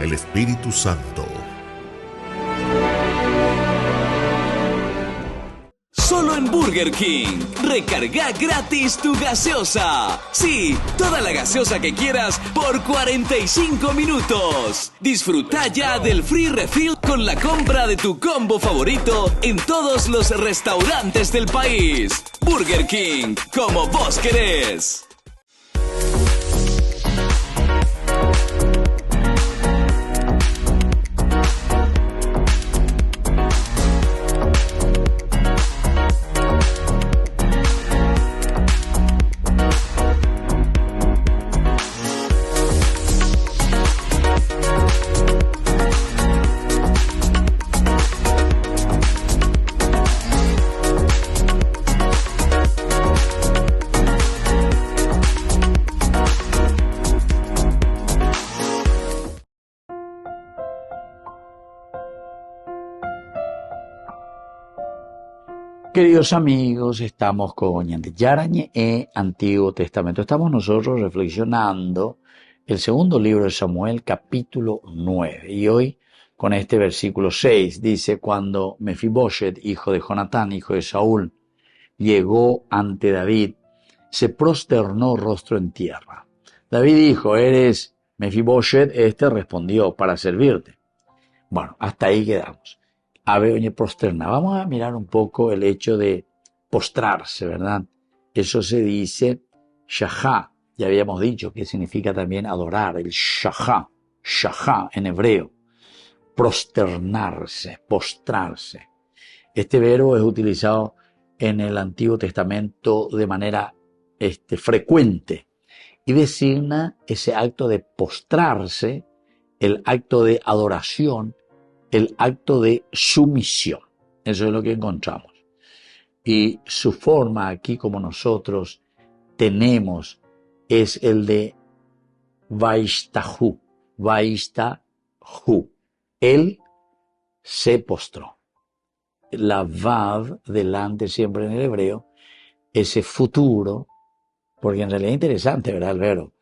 el Espíritu Santo. Solo en Burger King. Recarga gratis tu gaseosa. Sí, toda la gaseosa que quieras por 45 minutos. Disfruta ya del free refill con la compra de tu combo favorito en todos los restaurantes del país. Burger King, como vos querés. Queridos amigos, estamos con Ñande Yarañe e Antiguo Testamento. Estamos nosotros reflexionando el segundo libro de Samuel, capítulo 9. Y hoy, con este versículo 6, dice, cuando Mefiboshet, hijo de Jonatán, hijo de Saúl, llegó ante David, se prosternó rostro en tierra. David dijo, ¿eres Mefiboshet? Este respondió, para servirte. Bueno, hasta ahí quedamos. Oye, prosternar. Vamos a mirar un poco el hecho de postrarse, ¿verdad? Eso se dice shahá. Ya habíamos dicho que significa también adorar, el shahá en hebreo. Prosternarse, postrarse. Este verbo es utilizado en el Antiguo Testamento de manera frecuente y designa ese acto de postrarse, el acto de adoración, el acto de sumisión. Eso es lo que encontramos. Y su forma aquí, como nosotros tenemos, es el de Vaishtahu. Vaishtahu. Él se postró. La Vav delante siempre en el hebreo, ese futuro, porque en realidad es interesante, ¿verdad, el verbo?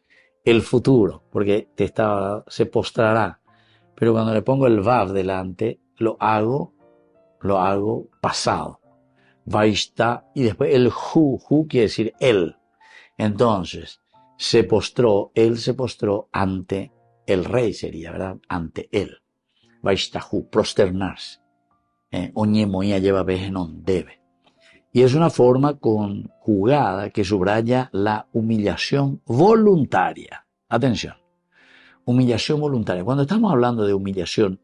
El futuro, porque se postrará. Pero cuando le pongo el Vav delante, lo hago pasado. Vaishta, y después el Hu quiere decir él. Entonces, él se postró ante el rey, sería, ¿verdad? Ante él. Vaishtahu, prosternarse. Oñemoía lleva veje non debe. Y es una forma conjugada que subraya la humillación voluntaria. Atención. Humillación voluntaria. Cuando estamos hablando de humillación,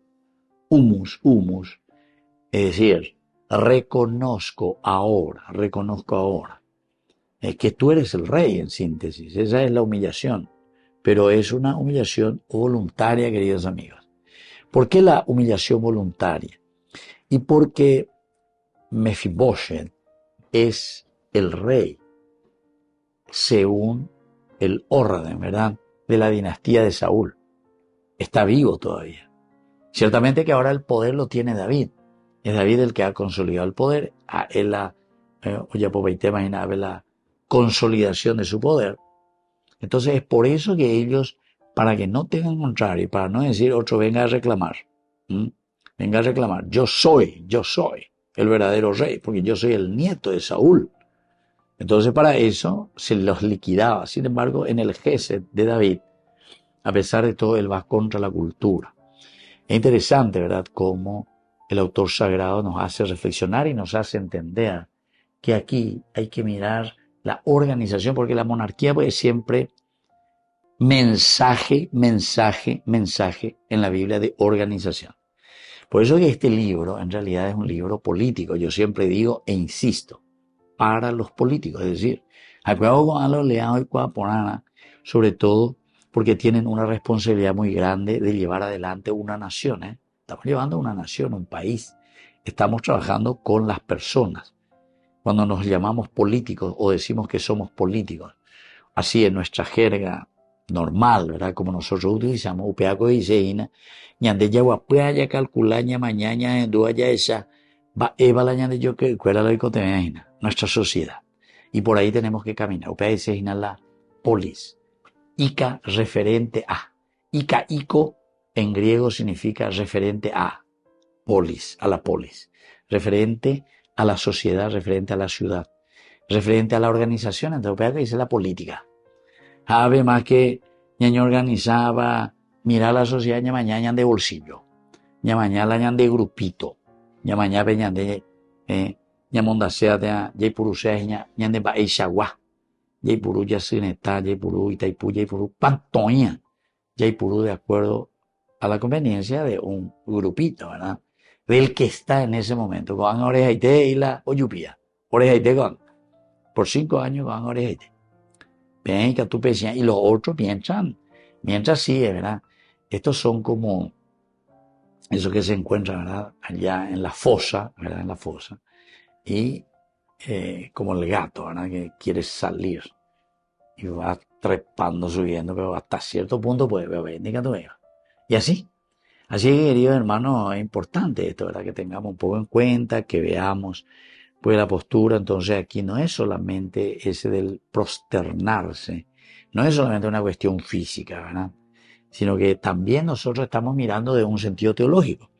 humus, es decir, reconozco ahora, que tú eres el rey en síntesis. Esa es la humillación, pero es una humillación voluntaria, queridos amigos. ¿Por qué la humillación voluntaria? Y porque Mefiboshet es el rey según el orden, ¿verdad?, de la dinastía de Saúl. Está vivo todavía. Ciertamente que ahora el poder lo tiene David. Es David el que ha consolidado el poder. Él la consolidación de su poder. Entonces es por eso que ellos, para que no tengan contrario, y para no decir otro venga a reclamar, yo soy el verdadero rey, porque yo soy el nieto de Saúl. Entonces para eso se los liquidaba. Sin embargo, en el Gesed de David, a pesar de todo, él va contra la cultura. Es interesante, ¿verdad?, cómo el autor sagrado nos hace reflexionar y nos hace entender que aquí hay que mirar la organización, porque la monarquía pues, es siempre mensaje en la Biblia de organización. Por eso que este libro en realidad es un libro político. Yo siempre digo e insisto, para los políticos, es decir, sobre todo porque tienen una responsabilidad muy grande de llevar adelante una nación. Estamos llevando una nación, un país. Estamos trabajando con las personas. Cuando nos llamamos políticos o decimos que somos políticos, así en nuestra jerga normal, ¿verdad?, como nosotros utilizamos, upeaco dice, ñande ya guapuaya calculaña mañana en duaya esa, va eva la ñande yo que cuera la icotemina, nuestra sociedad. Y por ahí tenemos que caminar. Upea dice la polis. Ica referente a. Ico en griego significa referente a. Polis, a la polis. Referente a la sociedad, referente a la ciudad. Referente a la organización. Entonces, upea que dice la política. Ave más que ñaño organizaba, mira la sociedad ña mañana de bolsillo. Ña mañana ñan de grupito. Ña mañana peñan de ñamondasea de Yaipurusea ñan de Baishagua. Yaipuru Yacineta, Yaipuru Itaipú, Yaipuru Pantoña. Yaipuru de acuerdo a la conveniencia de un grupito, ¿verdad?, del que está en ese momento. Con orejaite y la oyupía. Orejaite con. Por 5 años con orejaite. Ven que tú pensás. Y los otros mientras sigue, ¿verdad? Estos son como eso que se encuentra, ¿verdad?, allá en la fosa, ¿verdad?, en la fosa. Y como el gato, ¿verdad?, que quiere salir y va trepando, subiendo, pero hasta cierto punto puede ver, y así, queridos hermanos, es importante esto, ¿verdad?, que tengamos un poco en cuenta, que veamos Pues la postura, entonces, aquí no es solamente ese del prosternarse, no es solamente una cuestión física, ¿verdad? Sino que también nosotros estamos mirando de un sentido teológico.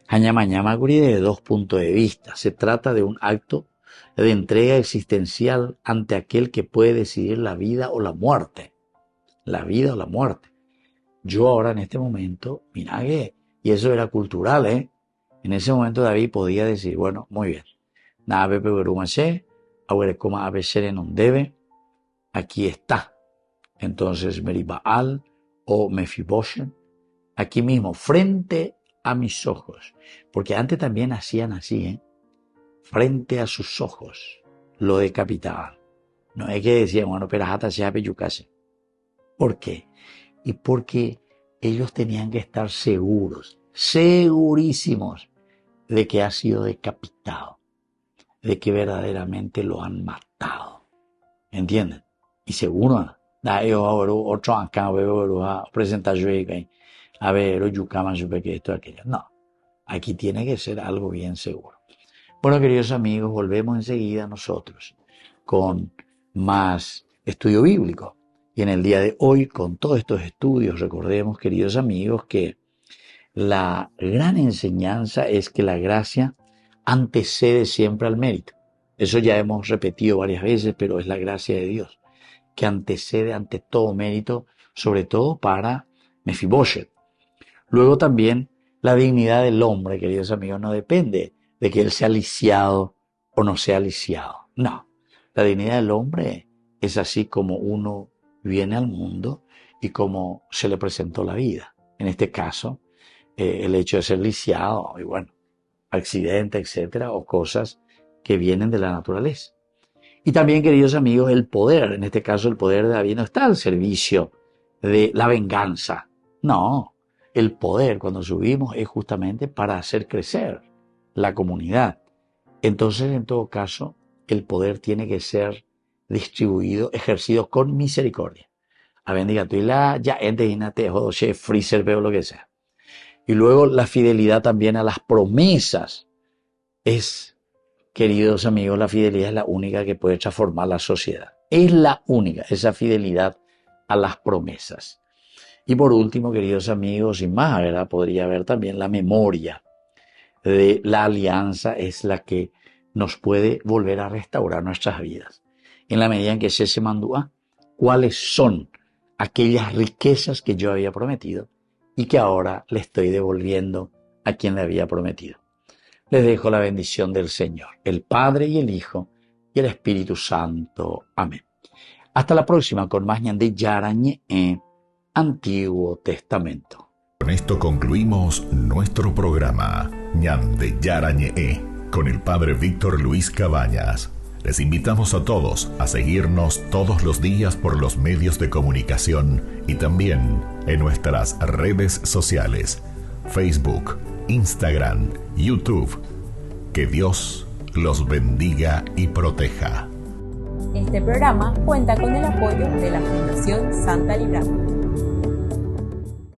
Hañamañamacuri desde 2 puntos de vista. Se trata de un acto de entrega existencial ante aquel que puede decidir la vida o la muerte. La vida o la muerte. Yo ahora en este momento, mira que, y eso era cultural, ¿eh? En ese momento David podía decir, bueno, muy bien. Aquí está. Entonces Meribaal o Mefiboshet, aquí mismo, frente a mis ojos. Porque antes también hacían así, ¿eh? Frente a sus ojos lo decapitaban. No es que decían, bueno, pero hasta sea peyucase. ¿Por qué? Y porque ellos tenían que estar seguros, segurísimos de que ha sido decapitado, de que verdaderamente lo han matado. ¿Entienden? Y seguro, otro acá, presentar a ver, yucama, que esto, aquello. No, aquí tiene que ser algo bien seguro. Bueno, queridos amigos, volvemos enseguida nosotros con más estudio bíblico. Y en el día de hoy, con todos estos estudios, recordemos, queridos amigos, que la gran enseñanza es que la gracia antecede siempre al mérito. Eso ya hemos repetido varias veces, pero es la gracia de Dios, que antecede ante todo mérito, sobre todo para Mefiboshet. Luego también la dignidad del hombre, queridos amigos, no depende de que él sea lisiado o no sea lisiado. No, la dignidad del hombre es así como uno viene al mundo y como se le presentó la vida. En este caso, el hecho de ser lisiado y bueno, accidente, etcétera, o cosas que vienen de la naturaleza. Y también, queridos amigos, el poder, en este caso el poder de David no está al servicio de la venganza. No, el poder cuando subimos es justamente para hacer crecer la comunidad. Entonces, en todo caso, el poder tiene que ser distribuido, ejercido con misericordia. A bendiga tú y la ya ente o freezer veo lo que sea. Y luego la fidelidad también a las promesas es, queridos amigos, la fidelidad es la única que puede transformar la sociedad. Es la única, esa fidelidad a las promesas. Y por último, queridos amigos, y más, ¿verdad? Podría haber también la memoria de la alianza, es la que nos puede volver a restaurar nuestras vidas. En la medida en que se mandúa, ¿cuáles son aquellas riquezas que yo había prometido y que ahora le estoy devolviendo a quien le había prometido? Les dejo la bendición del Señor, el Padre y el Hijo y el Espíritu Santo. Amén. Hasta la próxima con más Ñande Yarañe en Antiguo Testamento. Con esto concluimos nuestro programa Ñande Yarañe con el Padre Víctor Luis Cabañas. Les invitamos a todos a seguirnos todos los días por los medios de comunicación y también en nuestras redes sociales, Facebook, Instagram, YouTube. Que Dios los bendiga y proteja. Este programa cuenta con el apoyo de la Fundación Santa Librada.